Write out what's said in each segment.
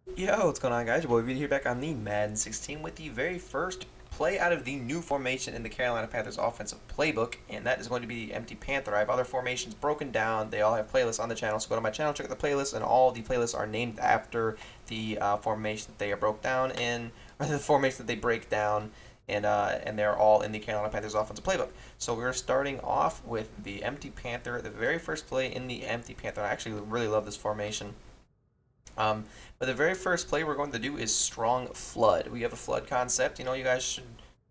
Yo, what's going on, guys? Your boy Vito here, back on the Madden 16 with the very first play out of the new formation in the Carolina Panthers offensive playbook, and that is going to be the empty panther. I have other formations broken down. They all have playlists on the channel, so go to my channel, check out the playlist, and all the playlists are named after the formation that they are broke down in, or the formation that they break down, and they're all in the Carolina Panthers offensive playbook. So we're starting off with the empty panther, the very first play in the empty panther. I actually really love this formation. But the very first play we're going to do is Strong Flood. We have a flood concept. You guys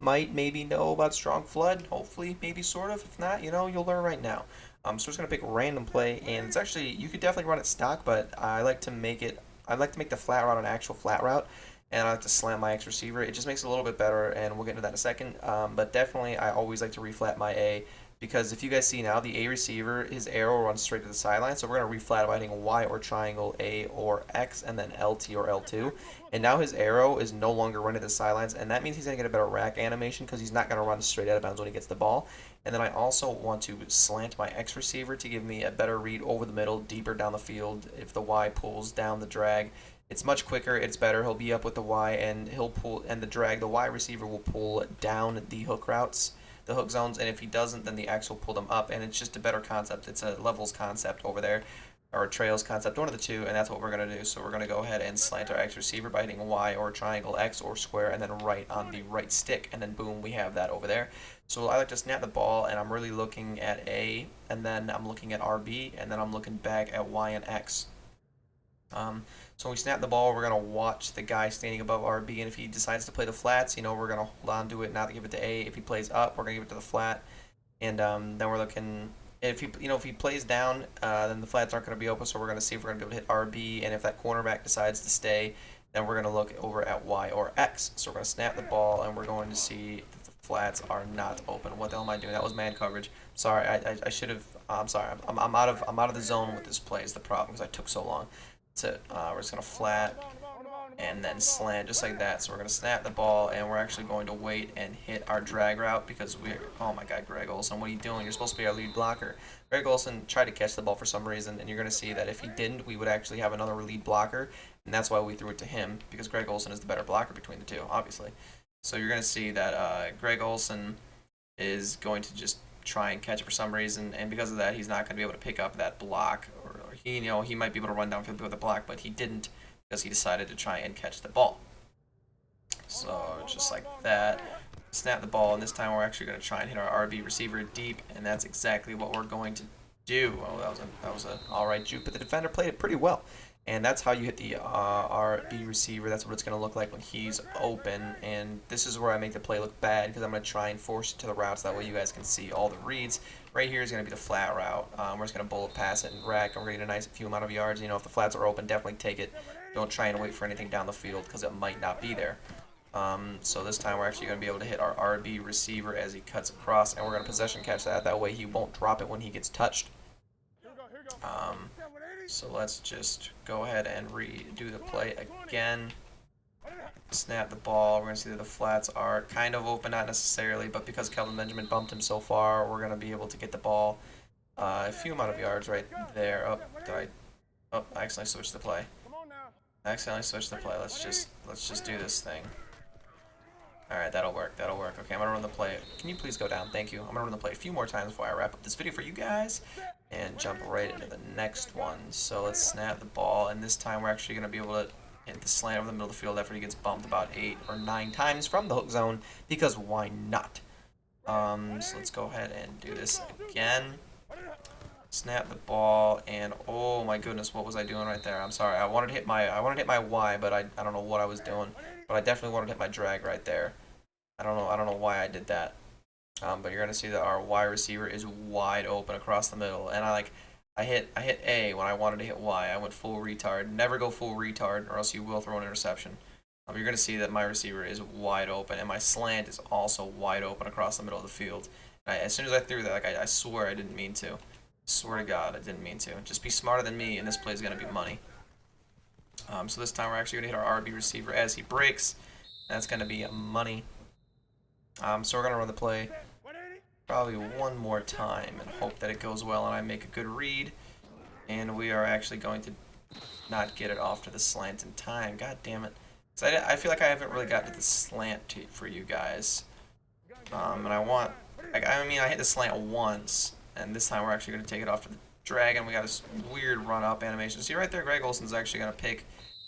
might maybe know about Strong Flood. Hopefully, maybe sort of. If not, you'll learn right now. So we're just gonna pick a random play, and it's actually you could definitely run it stock, but I like to make it. I like to make the flat route an actual flat route, and I like to slam my X receiver. It just makes it a little bit better, and we'll get into that in a second. But definitely, I always like to reflat my A because if you guys see now, the A receiver, his arrow runs straight to the sideline, so we're going to reflat by hitting Y or triangle, A or X, and then LT or L2. And now his arrow is no longer running to the sidelines, and that means he's going to get a better rack animation because he's not going to run straight out of bounds when he gets the ball. And then I also want to slant my X receiver to give me a better read over the middle, deeper down the field. If the Y pulls down the drag, it's much quicker, it's better. He'll be up with the Y, and he'll pull, and the Y receiver will pull down the hook routes, the hook zones, and if he doesn't, then the X will pull them up, and it's just a better concept. It's a levels concept over there, or a trails concept, one of the two, and that's what we're going to do. So we're going to go ahead and slant our X receiver by hitting Y or triangle X or square, and then right on the right stick, and then boom, we have that over there. So I like to snap the ball, and I'm really looking at A, and then I'm looking at RB, and then I'm looking back at Y and X. So when we snap the ball, we're going to watch the guy standing above RB, and if he decides to play the flats, we're going to hold on to it, not give it to A. If he plays up, we're going to give it to the flat, and then we're looking. If he plays down, then the flats aren't going to be open, so we're going to see if we're going to be able to hit RB, and if that cornerback decides to stay, then we're going to look over at Y or X. So we're going to snap the ball, and we're going to see that the flats are not open. What the hell am I doing? That was man coverage. Sorry, I should have. I'm sorry. I'm out of the zone with this play is the problem because I took so long. That's it. We're just gonna flat and then slant just like that. So we're gonna snap the ball, and we're actually going to wait and hit our drag route because we're. Oh my God, Greg Olson, what are you doing? You're supposed to be our lead blocker. Greg Olson tried to catch the ball for some reason, and you're gonna see that if he didn't, we would actually have another lead blocker, and that's why we threw it to him because Greg Olson is the better blocker between the two, obviously. So you're gonna see that Greg Olson is going to just try and catch it for some reason, and because of that, he's not going to be able to pick up that block, or he might be able to run downfield with the block, but he didn't because he decided to try and catch the ball. So just like that, snap the ball, and this time we're actually going to try and hit our RB receiver deep, and that's exactly what we're going to do. Oh, that was a all right juke, but the defender played it pretty well. And that's how you hit the RB receiver. That's what it's going to look like when he's open. And this is where I make the play look bad because I'm going to try and force it to the routes. That way you guys can see all the reads. Right here is going to be the flat route. We're just going to bullet pass it and rack. And we're going to get a nice few amount of yards. If the flats are open, definitely take it. Don't try and wait for anything down the field because it might not be there. So this time we're actually going to be able to hit our RB receiver as he cuts across. And we're going to possession catch that. That way he won't drop it when he gets touched. So let's just go ahead and redo the play again. Snap the ball. We're going to see that the flats are kind of open, not necessarily, but because Kelvin Benjamin bumped him so far, we're going to be able to get the ball a few amount of yards right there. I accidentally switched the play. Let's just do this thing. Alright, that'll work. Okay, I'm gonna run the play. Can you please go down? Thank you. I'm gonna run the play a few more times before I wrap up this video for you guys and jump right into the next one. So let's snap the ball, and this time we're actually gonna be able to hit the slant over the middle of the field after he gets bumped about 8 or 9 times from the hook zone, because why not? So let's go ahead and do this again. Snap the ball, and oh my goodness, what was I doing right there? I'm sorry. I wanted to hit my Y, but I don't know what I was doing. But I definitely wanted to hit my drag right there. I don't know why I did that. But you're gonna see that our Y receiver is wide open across the middle, and I hit A when I wanted to hit Y. I went full retard. Never go full retard, or else you will throw an interception. You're gonna see that my receiver is wide open, and my slant is also wide open across the middle of the field. As soon as I threw that, I swear I didn't mean to. Swear to God, I didn't mean to. Just be smarter than me, and this play is gonna be money. So this time we're actually gonna hit our RB receiver as he breaks. That's gonna be money. So we're gonna run the play probably one more time and hope that it goes well and I make a good read. And we are actually going to not get it off to the slant in time. God damn it. So I feel like I haven't really got to the slant for you guys. And I mean, I hit the slant once, and this time we're actually going to take it off to the dragon. We got this weird run-up animation. See right there, Greg Olson's actually going to pick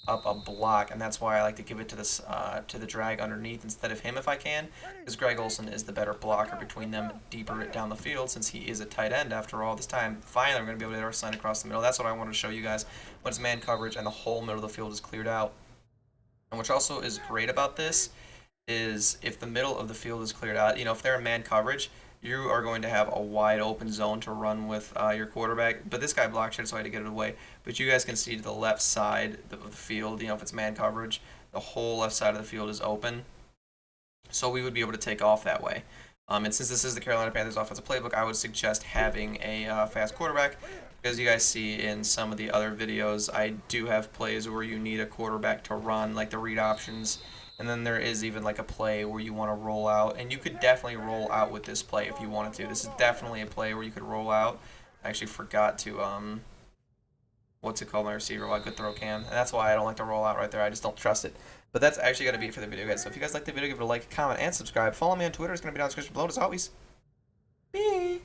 up a block, and that's why I like to give it to this to the drag underneath instead of him if I can, because Greg Olson is the better blocker between them deeper down the field, since he is a tight end after all this time. Finally, we're going to be able to hit our slant across the middle. That's what I wanted to show you guys when it's man coverage and the whole middle of the field is cleared out. And which also is great about this is if the middle of the field is cleared out, if they're in man coverage, you are going to have a wide open zone to run with your quarterback. But this guy blocked it, so I had to get it away. But you guys can see to the left side of the field, if it's man coverage, the whole left side of the field is open. So we would be able to take off that way. And since this is the Carolina Panthers offensive playbook, I would suggest having a fast quarterback. As you guys see in some of the other videos, I do have plays where you need a quarterback to run, like the read options. And then there is even like a play where you want to roll out. And you could definitely roll out with this play if you wanted to. This is definitely a play where you could roll out. I actually forgot to, what's it called, my receiver, well, good throw cam. And that's why I don't like to roll out right there. I just don't trust it. But that's actually going to be it for the video, guys. So if you guys like the video, give it a like, comment, and subscribe. Follow me on Twitter. It's going to be down in the description below, as always. Bye.